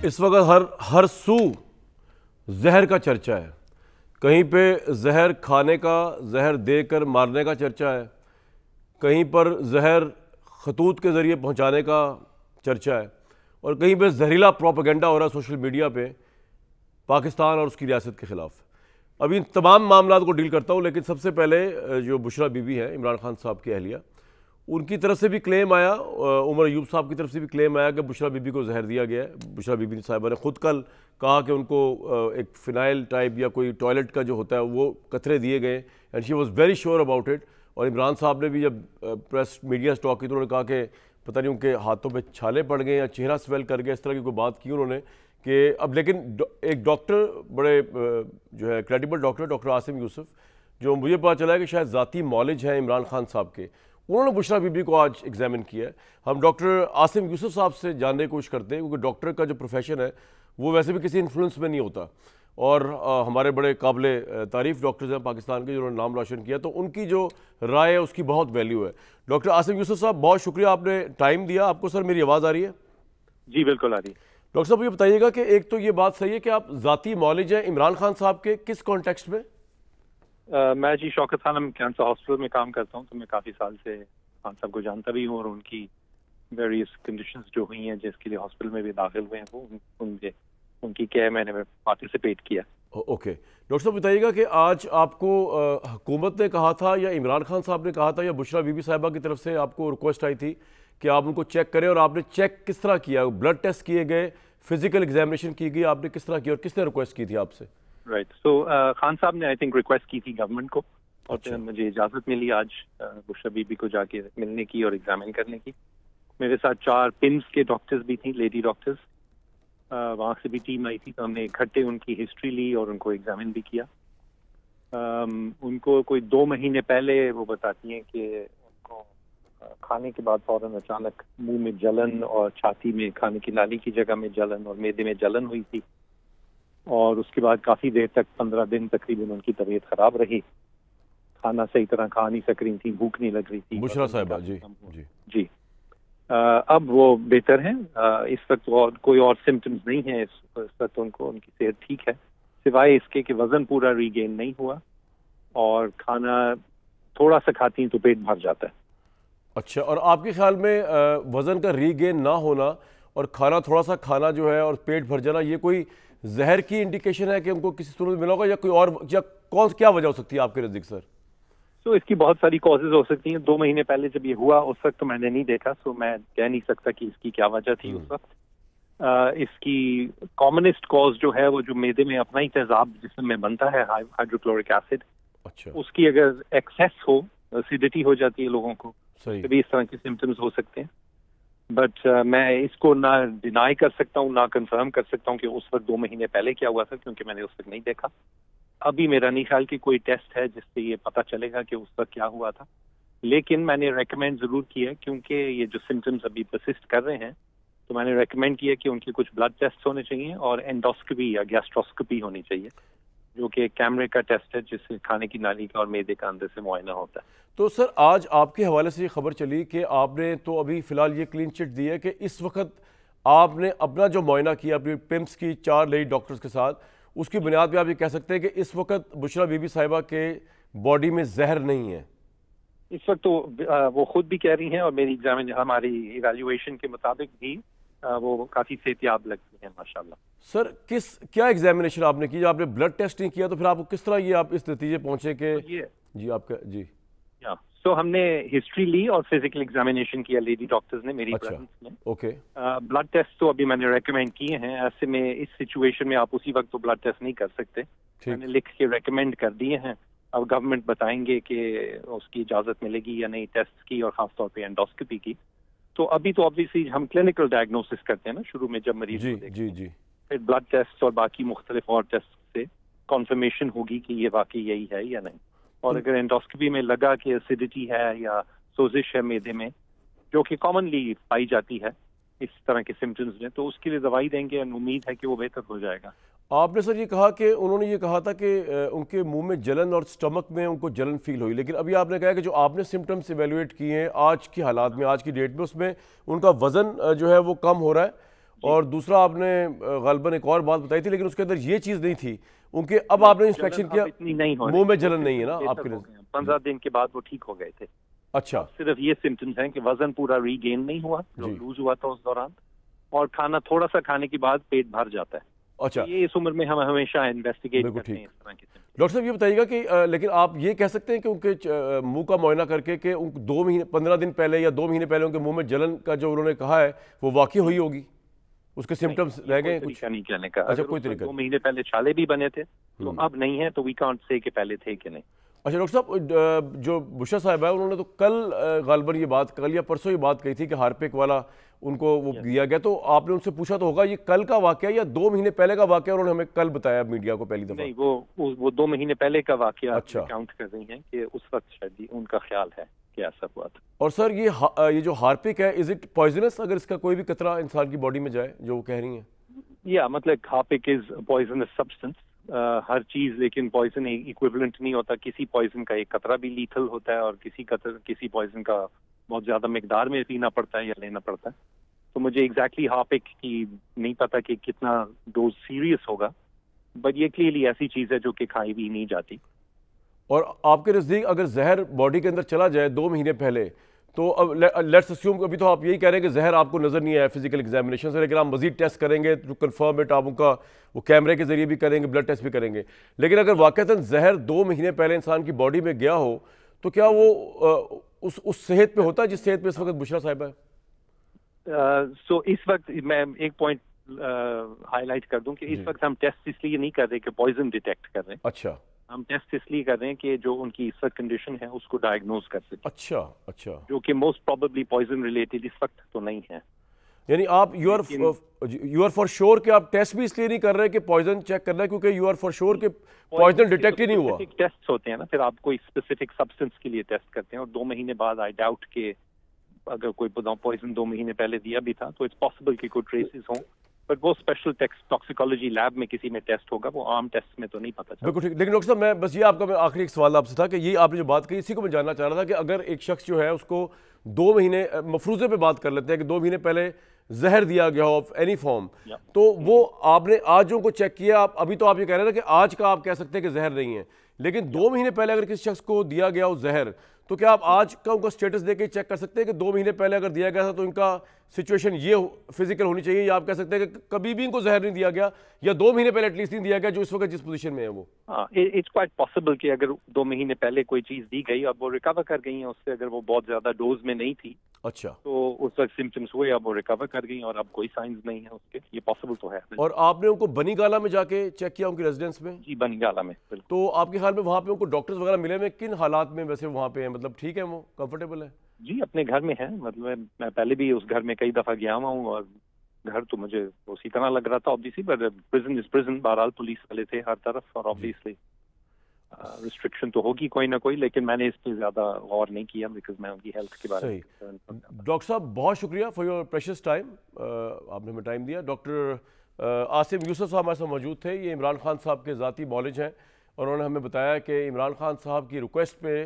इस वक्त हर सू जहर का चर्चा है। कहीं पे जहर खाने का, जहर देकर मारने का चर्चा है, कहीं पर जहर खतूत के ज़रिए पहुंचाने का चर्चा है, और कहीं पे जहरीला प्रोपेगेंडा हो रहा है सोशल मीडिया पे पाकिस्तान और उसकी रियासत के ख़िलाफ़। अभी इन तमाम मामलों को डील करता हूँ, लेकिन सबसे पहले जो बुशरा बीबी हैं, इमरान खान साहब की अहलिया, उनकी तरफ से भी क्लेम आया, उमर अयूब साहब की तरफ से भी क्लेम आया कि बुशरा बीबी को जहर दिया गया है। बुशरा बीबी साहिबा ने खुद कल कहा कि उनको एक फ़िनाइल टाइप या कोई टॉयलेट का जो होता है वो कतरे दिए गए, and she was very sure about it. और इमरान साहब ने भी जब प्रेस मीडिया से टॉक की तो उन्होंने कहा कि पता नहीं उनके हाथों पे छाले पड़ गए या चेहरा स्वेल कर गया, इस तरह की कोई बात की उन्होंने कि अब। लेकिन एक डॉक्टर, बड़े जो है क्रेडिबल डॉक्टर आसिम यूसुफ, जो मुझे पता चला है कि शायद ज़ाती मौलिज हैं इमरान खान साहब के, उन्होंने बुशरा बीबी को आज एग्जामिन किया है। हम डॉक्टर आसिम यूसुफ साहब से जानने की कोशिश करते हैं, क्योंकि डॉक्टर का जो प्रोफेशन है वो वैसे भी किसी इन्फ्लुएंस में नहीं होता, और हमारे बड़े काबिल तारीफ़ डॉक्टर्स हैं पाकिस्तान के जिन्होंने नाम रोशन किया, तो उनकी जो राय है उसकी बहुत वैल्यू है। डॉक्टर आसिम यूसुफ साहब, बहुत शुक्रिया, आपने टाइम दिया। आपको सर मेरी आवाज़ आ रही है? जी बिल्कुल आ रही है। डॉक्टर साहब ये बताइएगा कि एक तो ये बात सही है कि आप ज़ाती मौलिज हैं इमरान खान साहब के, किस कॉन्टेक्स्ट में? मैं जी शौकत खानम कैंसर हॉस्पिटल में काम करता हूँ, तो मैं काफ़ी साल से खान साहब को जानता भी हूँ, और उनकी वेरियस कंडीशंस जो हुई हैं जिसके लिए हॉस्पिटल में भी दाखिल हुए हैं, वो उनकी केयर मैंने पार्टिसिपेट किया। ओके डॉक्टर साहब बताइएगा कि आज आपको हुकूमत ने कहा था या इमरान खान साहब ने कहा था या बुशरा बीबी साहिबा की तरफ से आपको रिक्वेस्ट आई थी कि आप उनको चेक करें, और आपने चेक किस तरह किया? ब्लड टेस्ट किए गए, फिजिकल एग्जामिनेशन की गई, आपने किस तरह की और किसने रिक्वेस्ट की थी आपसे? राइट, सो खान साहब ने आई थिंक रिक्वेस्ट की थी गवर्नमेंट को, और अच्छा। मुझे इजाज़त मिली आज बुशरा बीबी को जाके मिलने की और एग्जामिन करने की। मेरे साथ 4 पिम्स के डॉक्टर्स भी थी, लेडी डॉक्टर्स, वहाँ से भी टीम आई थी, तो हमने इकट्ठे उनकी हिस्ट्री ली और उनको एग्जामिन भी किया। उनको कोई 2 महीने पहले वो बताती हैं कि उनको खाने के बाद फौरन अचानक मुंह में जलन और छाती में, खाने की नाली की जगह में जलन और मैदे में जलन हुई थी, और उसके बाद काफ़ी देर तक 15 दिन तकरीबन उनकी तबीयत खराब रही। खाना सही तरह खा नहीं सक रही थी, भूख नहीं लग रही थी। बुशरा साहिबा जी जी अब वो बेहतर हैं। इस वक्त और कोई और सिम्टम्स नहीं है इस वक्त, उनको, उनकी सेहत ठीक है, सिवाय इसके कि वजन पूरा रीगेन नहीं हुआ, और खाना थोड़ा सा खाती हैं तो पेट भर जाता है। अच्छा, और आपके ख्याल में वजन का रीगेन ना होना और खाना थोड़ा सा खाना जो है और पेट भर जाना, ये कोई जहर की इंडिकेशन है कि उनको किसी सूरत मिला होगा, या कोई और, या क्या वजह हो सकती है आपके नज़दीक सर? तो इसकी बहुत सारी कॉजेज हो सकती हैं। 2 महीने पहले जब ये हुआ उस वक्त तो मैंने नहीं देखा, सो मैं कह नहीं सकता कि इसकी क्या वजह थी उस वक्त। इसकी कॉमनेस्ट कॉज जो है वो जो मैदे में अपना ही तेजाब जिस्म में बनता है, हाइड्रोक्लोरिक एसिड, अच्छा, उसकी अगर एक्सेस हो, एसिडिटी हो जाती है लोगों को, सही, भी इस तरह के सिम्टम्स हो सकते हैं। बट मैं इसको ना डिनाई कर सकता हूँ ना कंफर्म कर सकता हूँ कि उस वक्त 2 महीने पहले क्या हुआ था, क्योंकि मैंने उस वक्त नहीं देखा। अभी मेरा नहीं ख्याल कि कोई टेस्ट है जिससे ये पता चलेगा कि उस वक्त क्या हुआ था, लेकिन मैंने रेकमेंड जरूर किया, क्योंकि ये जो सिम्टम्स अभी परसिस्ट कर रहे हैं, तो मैंने रेकमेंड किया कि उनके कुछ ब्लड टेस्ट होने चाहिए और एंडोस्कोपी या गैस्ट्रोस्कोपी होनी चाहिए, जो कि कैमरे का टेस्ट है जिससे खाने की नाली का और मैदे का अंदर से मुआयना होता है। तो सर आज आपके हवाले से ये खबर चली कि आपने तो अभी फ़िलहाल ये क्लीन चिट दी है कि इस वक्त आपने अपना जो मुआयना किया अपनी पिम्स की 4 लेडी डॉक्टर्स के साथ, उसकी बुनियाद पे आप ये कह सकते हैं कि इस वक्त बुशरा बीबी साहिबा के बॉडी में जहर नहीं है? इस वक्त तो वो खुद भी कह रही हैं, और मेरी एग्जामिन, हमारी इवैल्यूएशन के मुताबिक भी वो काफ़ी सेहतियाब लगती हैं माशाल्लाह। सर क्या एग्जामिनेशन आपने की? जब आपने ब्लड टेस्ट नहीं किया तो फिर आपको किस तरह ये आप इस नतीजे पहुंचे कि जी आपका जी? तो हमने हिस्ट्री ली और फिजिकल एग्जामिनेशन किया लेडी डॉक्टर्स ने मेरी अच्छा, प्रेजेंस में। ओके। ब्लड टेस्ट तो अभी मैंने रेकमेंड किए हैं, ऐसे में इस सिचुएशन में आप उसी वक्त तो ब्लड टेस्ट नहीं कर सकते, मैंने लिख के रेकमेंड कर दिए हैं। अब गवर्नमेंट बताएंगे कि उसकी इजाजत मिलेगी या नहीं टेस्ट की, और खासतौर पे एंडोस्कोपी की। तो अभी तो ऑब्वियसली हम क्लिनिकल डायग्नोसिस करते हैं ना शुरू में जब मरीज को देखते हैं, जी, फिर ब्लड टेस्ट और बाकी मुख्तलिफ और टेस्ट से कॉन्फर्मेशन होगी कि ये वाकई यही है या नहीं। और अगर एंडोस्कोपी में लगा कि एसिडिटी है या सोजिश है मैदे में, जो कि कॉमनली पाई जाती है इस तरह के सिम्टम्स में, तो उसके लिए दवाई देंगे और उम्मीद है कि वो बेहतर हो जाएगा। आपने सर ये कहा कि उन्होंने ये कहा था कि उनके मुंह में जलन और स्टमक में उनको जलन फील हुई, लेकिन अभी आपने कहा कि जो आपने सिम्टम्स इवेलुएट किए हैं आज की हालात में, आज की डेट में, उसमें उनका वज़न जो है वो कम हो रहा है और दूसरा आपने गालिबन एक और बात बताई थी, लेकिन उसके अंदर ये चीज़ नहीं थी उनके। अब आपने इंस्पेक्शन किया, इतनी नहीं हो मुंह में जलन नहीं है ना आपके? 15 दिन के बाद वो ठीक हो गए थे। अच्छा, सिर्फ ये सिम्टम्स हैं कि वजन पूरा रीगेन नहीं हुआ जो लूज हुआ था उस दौरान, और खाना थोड़ा सा खाने के बाद पेट भर जाता है। अच्छा, तो ये इस उम्र में हम हमेशा इन्वेस्टिगेट करते हैं इस तरह के symptoms। डॉक्टर साहब ये बताइएगा कि लेकिन आप ये कह सकते हैं कि उनके मुंह का मुआयना करके कि उनको 2 महीने 15 दिन पहले या 2 महीने पहले उनके मुंह में जलन का जो उन्होंने कहा है वो वाकई हुई होगी? उसके सिम्टम्स रह गए कुछ? नहीं कहने का। अच्छा, कोई तरीका 2 महीने पहले छाले भी बने थे तो अब नहीं है, तो वी कांट से कि पहले थे कि नहीं। अच्छा डॉक्टर साहब, जो बुशरा साहब है उन्होंने तो कल गालिबन ये बात, कल या परसों ये बात कही थी कि हार्पिक वाला उनको वो दिया गया, तो आपने उनसे पूछा तो होगा ये कल का वाकया या 2 महीने पहले का वाकया उन्होंने हमें कल बताया मीडिया को पहली दफा? नहीं, वो 2 महीने पहले का वाकया अच्छा, काउंट कर रही हैं कि उस वक्त शायद उनका ख्याल है कि ऐसा हुआ था। और सर ये जो हार्पिक है, इज इट पॉइजनस? अगर इसका कोई भी कतरा इंसान की बॉडी में जाए, जो वो कह रही हैं? या मतलब हार्पिक इज पॉइजनस सब्सटेंस। हर चीज लेकिन पॉइजन इक्विवेलेंट नहीं होता। किसी पॉइजन का एक कतरा भी लीथल होता है और किसी पॉइजन का बहुत ज्यादा मिकदार में पीना पड़ता है या लेना पड़ता है। तो मुझे एग्जैक्टली हार्पिक की नहीं पता कि कितना डोज सीरियस होगा, बट ये क्लियरली ऐसी चीज है जो कि खाई भी नहीं जाती। और आपके नज़दीक अगर जहर बॉडी के अंदर चला जाए 2 महीने पहले, तो अब लेट्स अस्यूम, अभी तो आप यही कह रहे हैं कि जहर आपको नज़र नहीं आया फिजिकल एग्जामिनेशन से, लेकिन आप मजीद टेस्ट करेंगे टू कंफर्म इट, आप उनका वो कैमरे के जरिए भी करेंगे, ब्लड टेस्ट भी करेंगे, लेकिन अगर वाकईतन जहर 2 महीने पहले इंसान की बॉडी में गया हो तो क्या वो उस सेहत पे होता है जिस सेहत पे इस वक्त बुशरा साहिबा है? सो इस वक्त मैं एक पॉइंट हाईलाइट कर दूं कि इस वक्त हम टेस्ट इसलिए नहीं कर रहे कि पॉइजन डिटेक्ट कर रहे हैं। अच्छा, हम टेस्ट इसलिए कर रहे हैं कि जो उनकी इस वक्त कंडीशन है उसको डायग्नोज कर सकें। अच्छा, अच्छा, जो कि मोस्ट प्रोबेबली पॉइजन रिलेटेड इस वक्त तो नहीं है। यानी आप यू आर फॉर श्योर कि आप टेस्ट भी इसलिए नहीं कर रहे कि पॉइजन चेक करना है, क्योंकि यू आर फॉर श्योर कि पॉइजन डिटेक्ट ही नहीं हुआ? टेस्ट होते हैं ना, फिर आप कोई स्पेसिफिक सब्सटेंस के लिए टेस्ट करते हैं, और 2 महीने बाद आई डाउट के अगर कोई पॉइजन 2 महीने पहले दिया भी था तो इट्स पॉसिबल कि कोई ट्रेसेस हों, बट वो स्पेशल टॉक्सिकोलॉजी लैब में किसी में टेस्ट होगा, वो आम टेस्ट में तो नहीं पता चलता। बिल्कुल ठीक। लेकिन डॉक्टर साहब मैं बस ये मैं आखिरी एक सवाल आपसे था कि ये आपने जो बात कही इसी को मैं जानना चाह रहा था कि अगर एक शख्स जो है उसको 2 महीने, मफरूजे पे बात कर लेते हैं कि 2 महीने पहले जहर दिया गया हो ऑफ एनी फॉर्म, तो वो आपने आज जो को चेक किया, आप अभी तो आप ये कह रहे हैं कि आज का आप कह सकते हैं कि जहर नहीं है, लेकिन 2 महीने पहले अगर किसी शख्स को दिया गया हो जहर, तो क्या आप आज का उनका स्टेटस देके चेक कर सकते हैं कि 2 महीने पहले अगर दिया गया था तो इनका सिचुएशन ये फिजिकल होनी चाहिए, या आप कह सकते हैं कि कभी भी इनको जहर नहीं दिया गया या 2 महीने पहले एटलीस्ट नहीं दिया गया जो इस वक्त जिस पोजीशन में है वो? इट्स क्वाइट पॉसिबल कि अगर 2 महीने पहले कोई चीज दी गई अब वो रिकवर कर गई है उससे, अगर वो बहुत ज्यादा डोज में नहीं थी, अच्छा, तो उस वक्त सिम्टम्स हुए, अब वो रिकवर कर गई और अब कोई साइंस नहीं है उसके, ये पॉसिबल तो है। और आपने उनको बनीगाला में जाके चेक किया उनकी रेजिडेंस में? जी, बनीगाला में। तो आपके ख्याल में वहाँ पे उनको डॉक्टर्स वगैरह मिले में किन हालात में वैसे वहाँ पे हैं, मतलब ठीक है, वो कंफर्टेबल है? जी, अपने घर में है, मतलब मैं पहले भी उस घर में कई दफा गया हुआ हूँ और घर तो मुझे उसी तरह लग रहा था obviously, but prison is prison, बहरहाल पुलिस वाले थे हर तरफ, और ऑब्वियसली रिस्ट्रिक्शन तो होगी कोई ना कोई, लेकिन मैंने इस पर ज्यादा गौर नहीं किया बिकॉज मैं उनकी हेल्थ के बारे में। डॉक्टर साहब बहुत शुक्रिया फॉर योर प्रेशियस टाइम, आपने हमें टाइम दिया। डॉक्टर आसिम यूसुफ साहब हमारे साथ मौजूद थे, ये इमरान खान साहब के ज़ाती मौलिज हैं, और उन्होंने हमें बताया कि इमरान खान साहब की रिक्वेस्ट पे,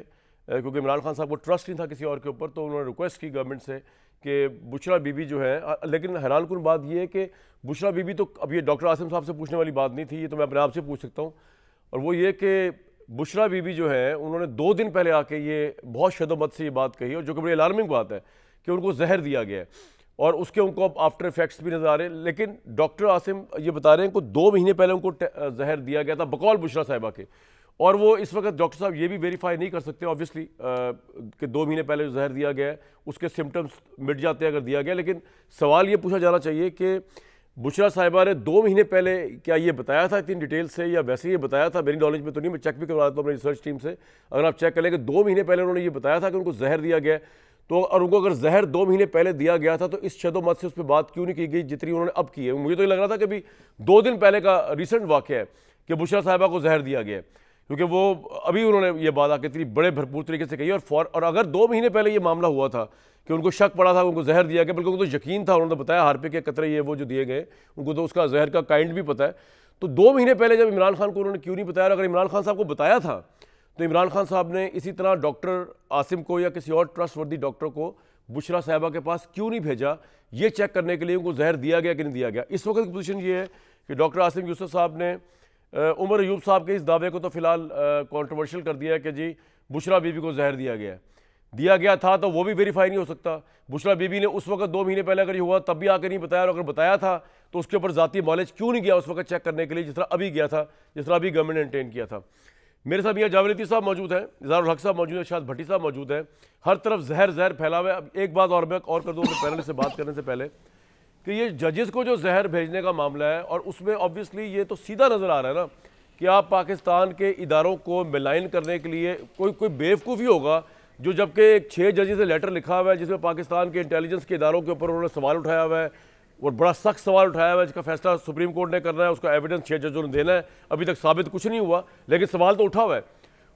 क्योंकि इमरान खान साहब को ट्रस्ट नहीं था किसी और के ऊपर, तो उन्होंने रिक्वेस्ट की गवर्नमेंट से कि बुशरा बीबी जो है, लेकिन हैरानकुन बात यह है कि बुशरा बीबी तो अब ये डॉक्टर आसिम साहब से पूछने वाली बात नहीं थी, ये तो मैं अपने आप से पूछ सकता हूँ, और वो ये कि बुशरा बीबी जो है उन्होंने 2 दिन पहले आके ये बहुत शदोमत से ये बात कही, और जो कि बड़ी अलार्मिंग बात है कि उनको जहर दिया गया है और उसके उनको अब आफ्टर इफेक्ट्स भी नजर आ रहे हैं, लेकिन डॉक्टर आसिम ये बता रहे हैं कि 2 महीने पहले उनको जहर दिया गया था बकौल बुशरा साहिबा के, और वो इस वक्त डॉक्टर साहब ये भी वेरीफाई नहीं कर सकते ऑब्वियसली कि 2 महीने पहले जो जहर दिया गया है उसके सिम्टम्स मिट जाते हैं अगर दिया गया, लेकिन सवाल ये पूछा जाना चाहिए कि बुशरा साहिबा ने 2 महीने पहले क्या ये बताया था इतनी डिटेल से, या वैसे ही बताया था? मेरी नॉलेज में तो नहीं, मैं चेक भी करवा देता हूँ अपनी रिसर्च टीम से, अगर आप चेक कर लें कि 2 महीने पहले उन्होंने ये बताया था कि उनको जहर दिया गया, तो और उनको अगर जहर 2 महीने पहले दिया गया था तो इस शदोमत से उस पर बात क्यों नहीं की गई जितनी उन्होंने अब की है? मुझे तो ये लग रहा था कि अभी 2 दिन पहले का रिसेंट वाक़या है कि बुशरा साहिबा को जहर दिया गया, क्योंकि वो अभी उन्होंने ये बात आके इतनी बड़े भरपूर तरीके से कही, और अगर 2 महीने पहले ये मामला हुआ था कि उनको शक पड़ा था उनको जहर दिया गया, बल्कि उनको तो यकीन था, उन्होंने बताया हार्पिक के कतरे ये वो जो दिए गए, उनको तो उसका जहर का काइंड भी पता है, तो 2 महीने पहले जब इमरान खान को उन्होंने क्यों नहीं बताया? अगर इमरान खान साहब को बताया था तो इमरान खान साहब ने इसी तरह डॉक्टर आसिम को या किसी और ट्रस्टवर्दी डॉक्टर को बुशरा साहिबा के पास क्यों नहीं भेजा, ये चेक करने के लिए उनको जहर दिया गया कि नहीं दिया गया। इस वक्त की पोजीशन ये है कि डॉक्टर आसिम यूसुफ साहब ने उमर अयूब साहब के इस दावे को तो फिलहाल कंट्रोवर्शियल कर दिया है कि जी बुशरा बीबी को जहर दिया गया है। दिया गया था तो वो भी वेरीफाई नहीं हो सकता। बुशरा बीबी ने उस वक्त 2 महीने पहले अगर ये हुआ तब भी आकर नहीं बताया, और अगर बताया था तो उसके ऊपर ज़ाती नॉलेज क्यों नहीं गया उस वक्त चेक करने के लिए, जिस तरह अभी गया था, जिस तरह अभी गवर्नमेंट ने इंटेन किया था। मेरे साथ यहाँ जावेद लतीफ़ साहब मौजूद हैं, इज़हारुल हक साहब मौजूद हैं, शाद भट्टी साहब मौजूद हैं। हर तरफ जहर फैला हुआ है। अब एक बात और मैं और कर दूँ अपने पैनल से बात करने से पहले कि ये जजेस को जो जहर भेजने का मामला है, और उसमें ऑब्वियसली ये तो सीधा नज़र आ रहा है ना कि आप पाकिस्तान के इदारों को मिलाइन करने के लिए कोई बेवकूफ़ी होगा जो, जबकि 6 जजेस से लेटर लिखा हुआ है जिसमें पाकिस्तान के इंटेलिजेंस के इदारों के ऊपर उन्होंने सवाल उठाया हुआ है और बड़ा सख्त सवाल उठाया हुआ है, जिसका फैसला सुप्रीम कोर्ट ने करना है, उसका एविडेंस 6 जजों ने देना है। अभी तक साबित कुछ नहीं हुआ, लेकिन सवाल तो उठा हुआ है।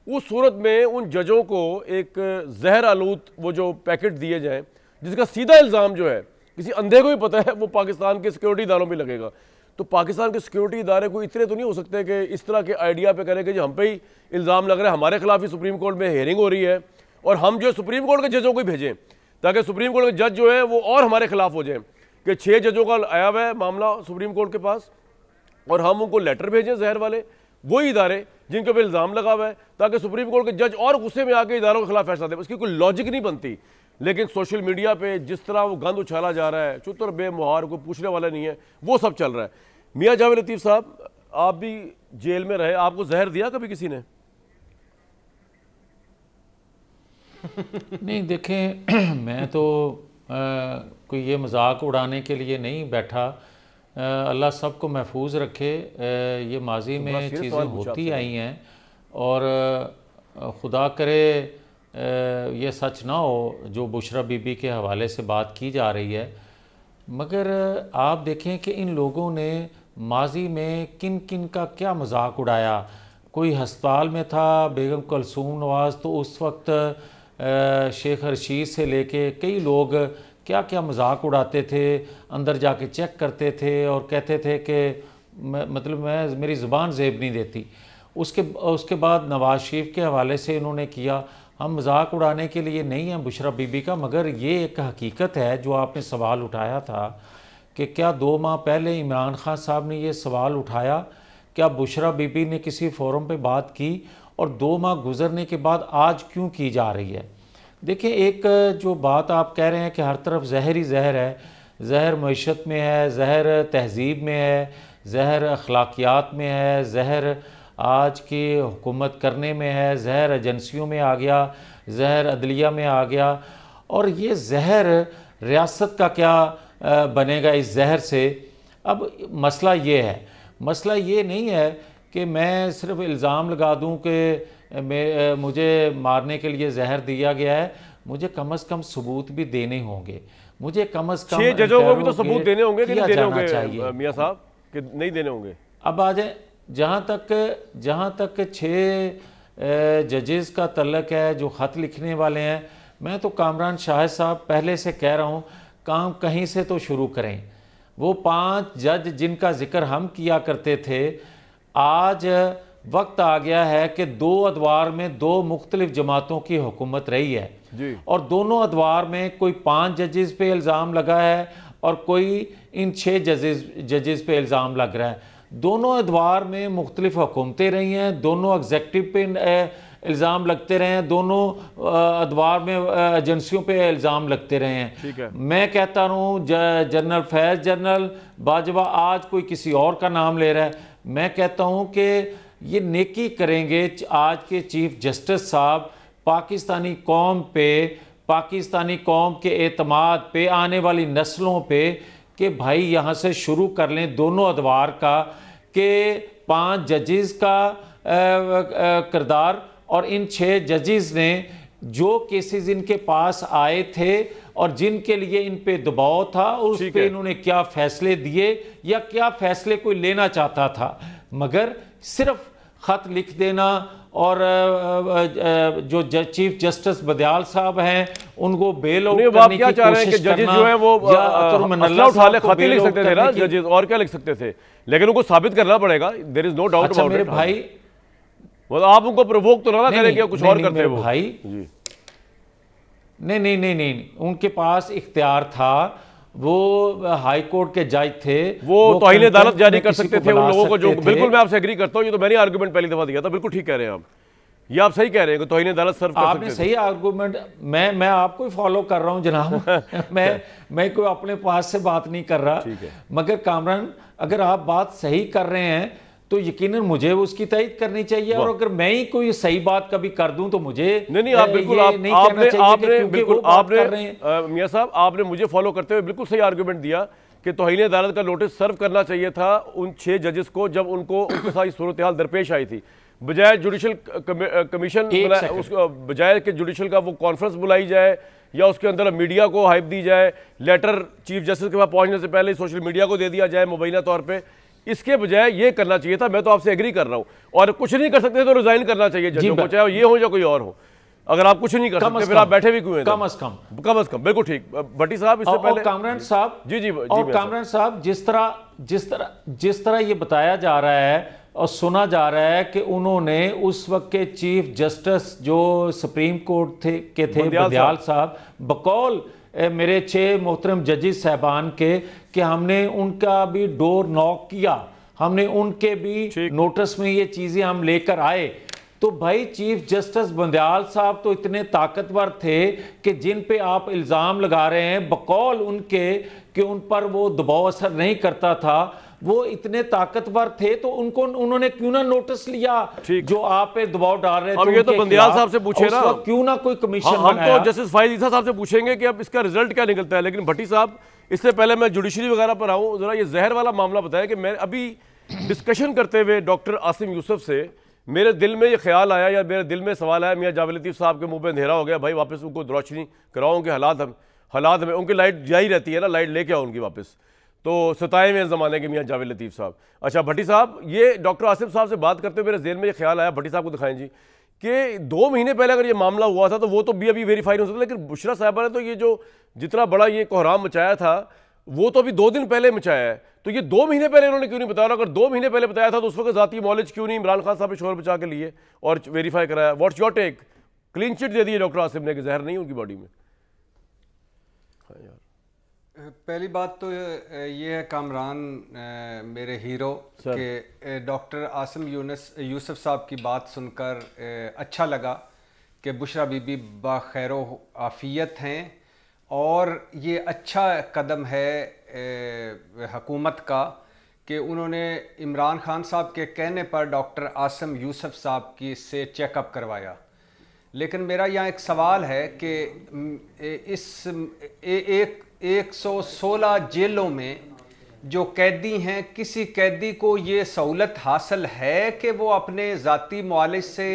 उस सूरत में उन जजों को एक जहर आलूद वो जो पैकेट दिए जाएँ, जिसका सीधा इल्ज़ाम जो है किसी अंधे को भी पता है वो पाकिस्तान के सिक्योरिटी इदारों पर लगेगा, तो पाकिस्तान के सिक्योरिटी इदारे को इतने तो नहीं हो सकते कि इस तरह के आइडिया पे करें कि जो हम पे ही इल्ज़ाम लग रहा है, हमारे खिलाफ ही सुप्रीम कोर्ट में हेयरिंग हो रही है और हम जो सुप्रीम कोर्ट के जजों को ही भेजें ताकि सुप्रीम कोर्ट के जज जो है वो और हमारे खिलाफ हो जाएं कि 6 जजों का आया हुआ है मामला सुप्रीम कोर्ट के पास और हम उनको लेटर भेजें जहर वाले, वही इदारे जिनके ऊपर इल्ज़ाम लगा हुआ है, ताकि सुप्रीम कोर्ट के जज और गुस्से में आके इदारों के खिलाफ फैसला दें। उसकी कोई लॉजिक नहीं बनती। लेकिन सोशल मीडिया पे जिस तरह वो गंद उछाला जा रहा है, चुतर बेमुहार, को पूछने वाला नहीं है, वो सब चल रहा है। मियाँ जावेद लतीफ़ साहब, आप भी जेल में रहे, आपको जहर दिया कभी किसी ने? नहीं, देखें मैं तो कोई ये मजाक उड़ाने के लिए नहीं बैठा। अल्लाह सबको महफूज रखे। ये माजी में चीज़ें होती आई हैं और खुदा करे ये सच ना हो जो बुशरा बीबी के हवाले से बात की जा रही है। मगर आप देखें कि इन लोगों ने माजी में किन किन का क्या मजाक उड़ाया। कोई हस्पताल में था, बेगम कुलसूम नवाज़, तो उस वक्त शेख रशीद से लेके कई लोग क्या क्या मजाक उड़ाते थे, अंदर जाके चेक करते थे और कहते थे कि मेरी ज़ुबान ज़ेब नहीं देती। उसके बाद नवाज़ शरीफ के हवाले से इन्होंने किया। हम मजाक उड़ाने के लिए नहीं हैं बुशरा बीबी का, मगर ये एक हकीकत है जो आपने सवाल उठाया था कि क्या 2 माह पहले इमरान खान साहब ने ये सवाल उठाया, क्या बुशरा बीबी ने किसी फोरम पे बात की और 2 माह गुजरने के बाद आज क्यों की जा रही है। देखिए, एक जो बात आप कह रहे हैं कि हर तरफ जहर ही जहर है, जहर मईशत में है, जहर तहजीब में है, जहर अखलाकियात में है, जहर आज की हुकूमत करने में है, जहर एजेंसियों में आ गया, जहर अदलिया में आ गया, और ये जहर रियासत का क्या बनेगा इस जहर से। अब मसला ये है, मसला ये नहीं है कि मैं सिर्फ इल्ज़ाम लगा दूं कि मुझे मारने के लिए जहर दिया गया है। मुझे कम से कम सबूत भी देने होंगे। मुझे कम से कम 6 जजों को भी तो सबूत देने होंगे कि नहीं देने होंगे मियां साहब, कि नहीं देने होंगे। अब आ जाए जहाँ तक 6 जजेस का तल्लक है जो ख़त लिखने वाले हैं, मैं तो कामरान शाहिद साहब पहले से कह रहा हूँ, काम कहीं से तो शुरू करें। वो 5 जज जिनका जिक्र हम किया करते थे, आज वक्त आ गया है कि 2 अदवार में 2 मुख्तलिफ जमातों की हुकूमत रही है जी। और दोनों अदवार में कोई 5 जजेस पे इल्ज़ाम लगा है और कोई इन 6 जजेस पे इल्ज़ाम लग रहा है। दोनों अदवार में मुख्तलिफ हुकूमतें रही हैं, दोनों एग्जेक्टिव पे इल्ज़ाम लगते रहे हैं, दोनों अदवार में एजेंसियों पे इल्ज़ाम लगते रहे हैं। ठीक है। मैं कहता हूँ जनरल फैज़ जनरल बाजवा आज कोई किसी और का नाम ले रहा है। मैं कहता हूँ कि ये नेकी करेंगे आज के चीफ जस्टिस साहब पाकिस्तानी कौम पे, पाकिस्तानी कौम के एतमाद पे, आने वाली नस्लों पे, कि भाई यहाँ से शुरू कर लें दोनों अदवार का, कि 5 जजेस का किरदार और इन 6 जजेस ने जो केसेस इनके पास आए थे और जिनके लिए इन पे दबाव था उस पे इन्होंने क्या फैसले दिए या क्या फैसले कोई लेना चाहता था। मगर सिर्फ खत लिख देना और जो चीफ जस्टिस बदयाल साहब हैं उनको बेल आउट करने की कोशिश करना, जजेस जो हैं वो मसला उठा ले, खत ही लिख सकते थे ना जजेस, और क्या लिख सकते थे, लेकिन उनको साबित करना पड़ेगा। There is no doubt about it. मेरे भाई, मतलब आप उनको प्रोवोक तो ना करें कि कुछ और करते हो भाई जी। नहीं नहीं नहीं नहीं, उनके पास इख्तियार था, वो हाई कोर्ट के जज थे, वो तौहीन अदालत जारी कर सकते थे उन लोगों को जो, थे। बिल्कुल मैं आपसे एग्री करता हूँ, ये तो मैंने आर्गुमेंट पहली दफा दिया था, बिल्कुल ठीक कह रहे हैं आप, ये आप सही कह रहे हैं कि तौहीन अदालत सर्व कर आपने सकते सही आर्गुमेंट, मैं आपको ही फॉलो कर रहा हूं जनाब। मैं कोई अपने पास से बात नहीं कर रहा, ठीक है। मगर कामरान अगर आप बात सही कर रहे हैं तो यकीनन मुझे उसकी तायद करनी चाहिए, और अगर मैं ही कोई सही बात कभी कर दूं तो मुझे नहीं आप बिल्कुल आपने मियां साहब आपने मुझे फॉलो करते हुए बिल्कुल सही आर्गुमेंट दिया कि तौहीन अदालत का नोटिस सर्व करना चाहिए था उन 6 जजेस को जब उनके साथ सूरत हाल दरपेश आई थी, बजाय जुडिशल कमीशन, बजाय कि जुडिशल का वो कॉन्फ्रेंस बुलाई जाए या उसके अंदर मीडिया को हाइप दी जाए, लेटर चीफ जस्टिस के पास पहुंचने से पहले सोशल मीडिया को दे दिया जाए मुबैना तौर पे, इसके बजाय ये करना चाहिए था। मैं तो आपसे एग्री कर रहा हूँ, और कुछ नहीं कर सकते तो रिजाइन करना चाहिए जजों को, चाहे ये हो या कोई और हो। अगर आप कुछ नहीं कर सकते फिर आप बैठे भी क्यों हैं? कम अज कम बिल्कुल ठीक। भट्टी साहब इससे पहले कामरान साहब, जी और कामरान साहब जिस तरह ये बताया जा रहा है और सुना जा रहा है कि उन्होंने उस वक्त के चीफ जस्टिस जो सुप्रीम कोर्ट थे बंदियाल साहब, बकौल मेरे 6 मोहतरम जजेस साहबान के, कि हमने उनका भी डोर नॉक किया, हमने उनके भी नोटिस में ये चीजें हम लेकर आए। तो भाई चीफ जस्टिस बंदियाल साहब तो इतने ताकतवर थे कि जिन पे आप इल्जाम लगा रहे हैं बकौल उनके कि उन पर वो दबाव असर नहीं करता था, वो इतने ताकतवर थे, तो उनको उन्होंने क्यों ना नोटिस लिया जो आप पे दबाव डाल रहे थे। अब ये तो बंदियाल साहब से पूछे ना, क्यों ना कोई कमीशन हम तो जस्टिस फाइज ईसा साहब से पूछेंगे कि अब इसका रिजल्ट क्या निकलता है। लेकिन भट्टी साहब, इससे पहले मैं जुडिशरी वगैरह पर आऊं, जरा ये जहर वाला मामला बताया कि मैं अभी डिस्कशन करते हुए डॉक्टर आसिम यूसुफ से मेरे दिल में ये ख्याल आया या मेरे दिल में सवाल आया, मियां जावेद लतीफ़ साहब के मुंह पे अंधेरा हो गया, भाई वापस उनको रोशनी कराओ, उनके हालात में उनकी लाइट जाई रहती है ना, लाइट लेके आओ उनकी वापस। तो 27वें ज़माने के मियां जावेद लतीफ़ साहब। अच्छा भट्टी साहब, ये डॉक्टर आसिफ साहब से बात करते हुए मेरे जेहन में ये ख्याल आया, भट्टी साहब को दिखाएं जी, कि 2 महीने पहले अगर ये मामला हुआ था तो वो तो भी अभी वेरीफाई नहीं हो सकता, लेकिन बुशरा साहबा ने तो ये जो जितना बड़ा ये कोहराम मचाया था वो तो अभी 2 दिन पहले मचाया है, तो ये 2 महीने पहले इन्होंने क्यों नहीं बताया? अगर 2 महीने पहले बताया था तो उस वक्त जाती मॉलेज क्यों नहीं इमरान खान साहब ने शोर बचा के लिए और वेरीफाई कराया? What's your take? Clean chit दे दी है डॉक्टर आसिफ ने कि जहर नहीं उनकी बॉडी में। हाँ यार, पहली बात तो ये है कामरान, मेरे हीरो के डॉक्टर आसिम यूसुफ साहब की बात सुनकर अच्छा लगा कि बुशरा बीबी बाखैर आफियत हैं, और ये अच्छा कदम है हुकूमत का कि उन्होंने इमरान खान साहब के कहने पर डॉक्टर आसिम यूसुफ साहब की से चेकअप करवाया। लेकिन मेरा यहाँ एक सवाल है कि इस 116 जेलों में जो कैदी हैं, किसी कैदी को ये सहूलत हासिल है कि वो अपने ज़ाती मुआलिज से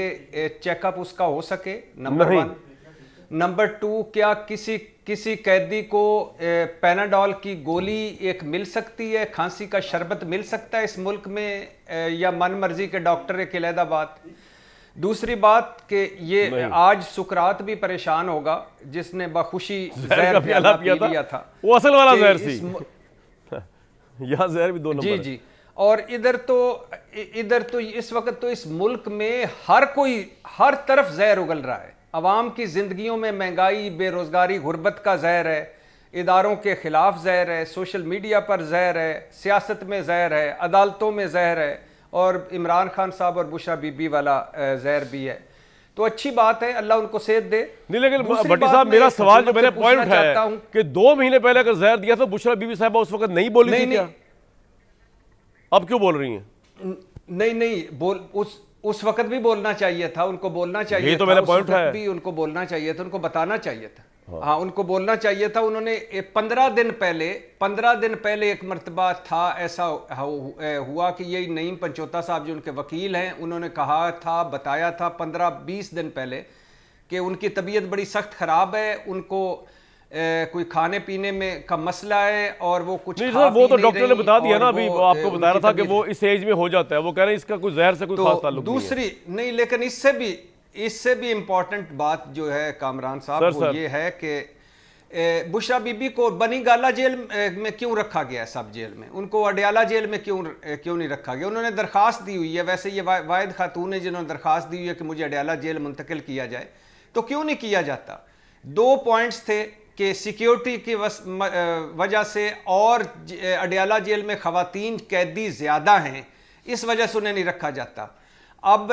चेकअप उसका हो सके? नंबर 1। नंबर 2, क्या किसी कैदी को पैनाडॉल की गोली एक मिल सकती है, खांसी का शरबत मिल सकता है इस मुल्क में, या मन मर्जी के डॉक्टर एक अलहदा बात? दूसरी बात कि ये आज सुकरात भी परेशान होगा जिसने बखुशी जहर प्याला पी लिया था, वो असल वाला जहर सी। यहाँ जहर भी 2 नंबर जी। और इधर तो इस वक्त तो इस मुल्क में हर तरफ जहर उगल रहा है। अवाम की जिंदगियों में महंगाई, बेरोजगारी, गुर्बत का जहर है, इदारों के खिलाफ जहर है, सोशल मीडिया पर जहर है, सियासत में जहर है, अदालतों में जहर है, और इमरान खान साहब और बुशरा बीबी वाला जहर भी है। तो अच्छी बात है, अल्लाह उनको सेहत दे। नहीं, लेकिन भट्टी साहब, मेरा सवाल जो मैंने पॉइंट उठाया है कि 2 महीने पहले अगर जहर दिया तो बुशरा बीबी साहबा उस वक्त नहीं बोली थी क्या? अब क्यों बोल रही हैं? नहीं, उस वक्त भी बोलना चाहिए था, उनको बोलना चाहिए तो मैंने पॉइंट है भी, उनको बोलना चाहिए था, उनको बताना चाहिए था। हाँ, उनको बोलना चाहिए था। उन्होंने 15 दिन पहले एक मरतबा था ऐसा हुआ कि यही नईम पंचोता साहब जो उनके वकील हैं, उन्होंने कहा था, बताया था 15-20 दिन पहले कि उनकी तबीयत बड़ी सख्त ख़राब है, उनको कोई खाने पीने में का मसला है, और वो कुछ नहीं सर, वो तो डॉक्टर ने बता दिया ना, अभी आपको बता रहा था कि वो इस एज में हो जाता है। वो कह रहे हैं इसका कोई जहर से कोई खास ताल्लुक दूसरी नहीं, लेकिन इससे भी इम्पोर्टेंट बात जो है कामरान साहब, वो ये है कि बुशरा बीबी को बनी गाला जेल में क्यों रखा गया है? सब जेल में, उनको अडयाला जेल में क्यों नहीं रखा गया? उन्होंने दरखास्त दी हुई है, वैसे ये वाहिद खातून है जिन्होंने दरखास्त दी हुई है कि मुझे अडयाला जेल मुंतकिल किया जाए, तो क्यों नहीं किया जाता? 2 पॉइंट्स थे कि सिक्योरिटी की वजह से और अडयाला जेल में खवातीन कैदी ज़्यादा हैं, इस वजह से उन्हें नहीं रखा जाता। अब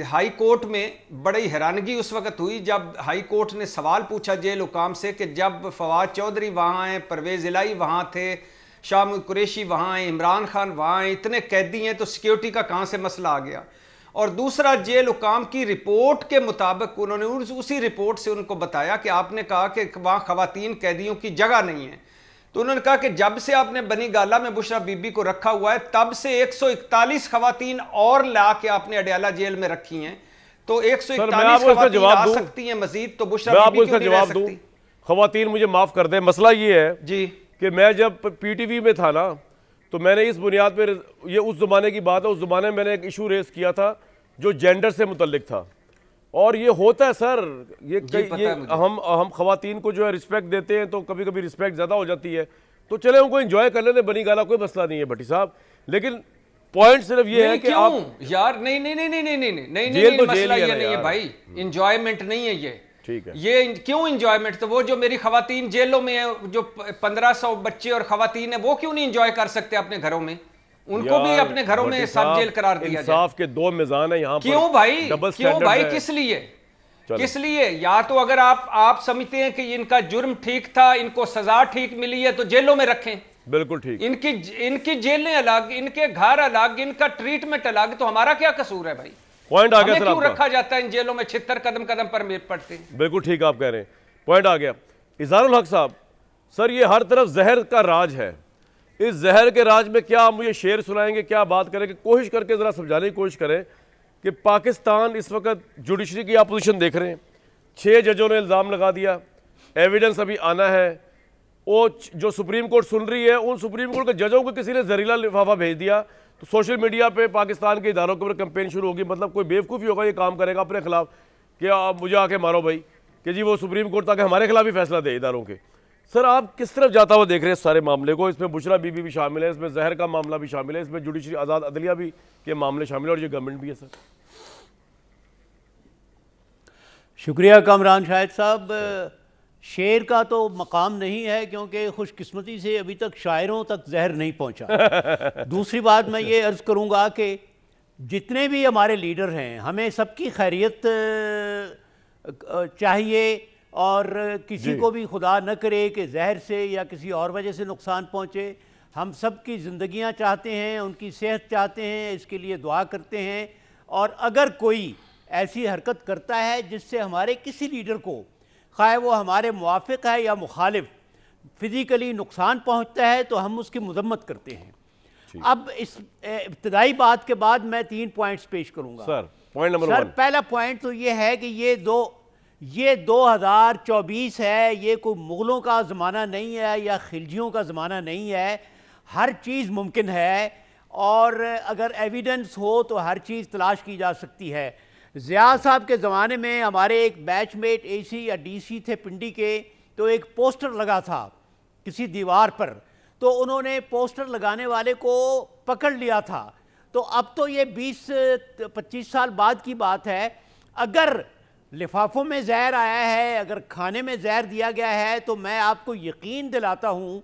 हाई कोर्ट में बड़ी हैरानगी उस वक्त हुई जब हाई कोर्ट ने सवाल पूछा जेल हुकाम से कि जब फवाद चौधरी वहाँ हैं, परवेज़ इलाही वहाँ थे, शाह कुरैशी वहाँ हैं, इमरान खान वहाँ हैं, इतने कैदी हैं, तो सिक्योरिटी का कहाँ से मसला आ गया। और दूसरा, जेल हुकाम की रिपोर्ट के मुताबिक उन्होंने उसी रिपोर्ट से उनको बताया कि आपने कहा कि वहाँ खवातीन कैदियों की जगह नहीं है, तो उन्होंने कहा कि जब से आपने बनी गाला में बुशरा बीबी को रखा हुआ है तब से 141 खवातीन और ला के आपने अडयाला जेल में रखी हैं, तो 141 खवातीन आ सकती हैं मजीद, तो बुशरा बीबी क्यों नहीं रह सकती? खवातीन मुझे माफ कर दें, मसला ये है जी कि मैं जब पीटीवी में था ना, तो मैंने इस बुनियाद पर, ये उस ज़माने की बात है, उस ज़माने में मैंने एक इशू रेस किया था जो जेंडर से मुतल्लिक था। और ये होता है सर, ये हम खवातीन को जो है रिस्पेक्ट देते हैं तो कभी कभी रिस्पेक्ट ज़्यादा हो जाती है, तो चले उनको एंजॉय कर लेने, बनी गाला, कोई मसला नहीं है भट्टी साहब। लेकिन पॉइंट सिर्फ ये है कि आप यार नहीं मसला ये नहीं है भाई, एंजॉयमेंट नहीं है ये, ठीक है, ये क्यों एंजॉयमेंट? तो वो जो मेरी खवातीन जेलों में है, जो 1500 बच्चे और खवातीन है, वो क्यों नहीं एंजॉय कर सकते अपने घरों में? उनको भी अपने घरों में सब जेल करार दिया जाए। इंसाफ के 2 मिजान है यहाँ पर। क्यों भाई, क्यों भाई, किस लिए? किस लिए? या तो अगर आप समझते हैं कि इनका जुर्म ठीक था, इनको सजा ठीक मिली है, तो जेलों में रखें, बिल्कुल ठीक। इनकी जेलें अलग, इनके घर अलग, इनका ट्रीटमेंट अलग, तो हमारा क्या कसूर है भाई? पॉइंट आ गया सर, क्यों रखा जाता है इन जेलों में? छितर कदम कदम पर पड़ते हैं। बिल्कुल ठीक आप कह रहे हैं, पॉइंट आ गया। इज़हारुल हक साहब, सर ये हर तरफ जहर का राज है, इस जहर के राज में क्या आप मुझे शेर सुनाएंगे, क्या बात करेंगे? कोशिश करके ज़रा समझाने की कोशिश करें कि पाकिस्तान इस वक्त जुडिशरी की अपोजिशन देख रहे हैं, 6 जजों ने इल्ज़ाम लगा दिया, एविडेंस अभी आना है, वो जो सुप्रीम कोर्ट सुन रही है, उन सुप्रीम कोर्ट के जजों को किसी ने जहरीला लिफाफा भेज दिया, तो सोशल मीडिया पे पाकिस्तान के इदारों के ऊपर कैंपेन शुरू होगी। मतलब कोई बेवकूफ़ी होगा ये काम करेगा अपने खिलाफ कि आप मुझे आके मारो भाई, कि जी वो सुप्रीम कोर्ट ताकि हमारे खिलाफ ही फैसला दे इदारों के। सर आप किस तरफ जाता हुआ देख रहे हैं इस सारे मामले को? इसमें बुशरा बीबी भी शामिल है, इसमें जहर का मामला भी शामिल है, इसमें जुडिशरी आज़ाद अदलिया भी के मामले शामिल है, और ये गवर्नमेंट भी है। सर शुक्रिया कामरान शाहिद साहब। शेर का तो मकाम नहीं है क्योंकि खुशकिस्मती से अभी तक शायरों तक जहर नहीं पहुंचा। दूसरी बात मैं ये अर्ज़ करूंगा कि जितने भी हमारे लीडर हैं, हमें सबकी खैरियत चाहिए, और किसी को भी खुदा न करे कि जहर से या किसी और वजह से नुकसान पहुँचे। हम सब की ज़िंदगियाँ चाहते हैं, उनकी सेहत चाहते हैं, इसके लिए दुआ करते हैं। और अगर कोई ऐसी हरकत करता है जिससे हमारे किसी लीडर को, खाए वो हमारे मुवाफिक है या मुखालिफ, फिज़िकली नुकसान पहुँचता है, तो हम उसकी मजम्मत करते हैं। अब इस इब्तदाई बात के बाद मैं 3 पॉइंट्स पेश करूँगा। सर पॉइंट नंबर 1, पहला पॉइंट तो ये है कि ये 2024 है, ये कोई मुग़लों का ज़माना नहीं है या खिलजियों का ज़माना नहीं है। हर चीज़ मुमकिन है, और अगर एविडेंस हो तो हर चीज़ तलाश की जा सकती है। ज़िया साहब के ज़माने में हमारे एक बैचमेट AC या DC थे पिंडी के, तो एक पोस्टर लगा था किसी दीवार पर, तो उन्होंने पोस्टर लगाने वाले को पकड़ लिया था। तो अब तो ये 20-25 साल बाद की बात है। अगर लिफाफों में जहर आया है, अगर खाने में जहर दिया गया है, तो मैं आपको यकीन दिलाता हूँ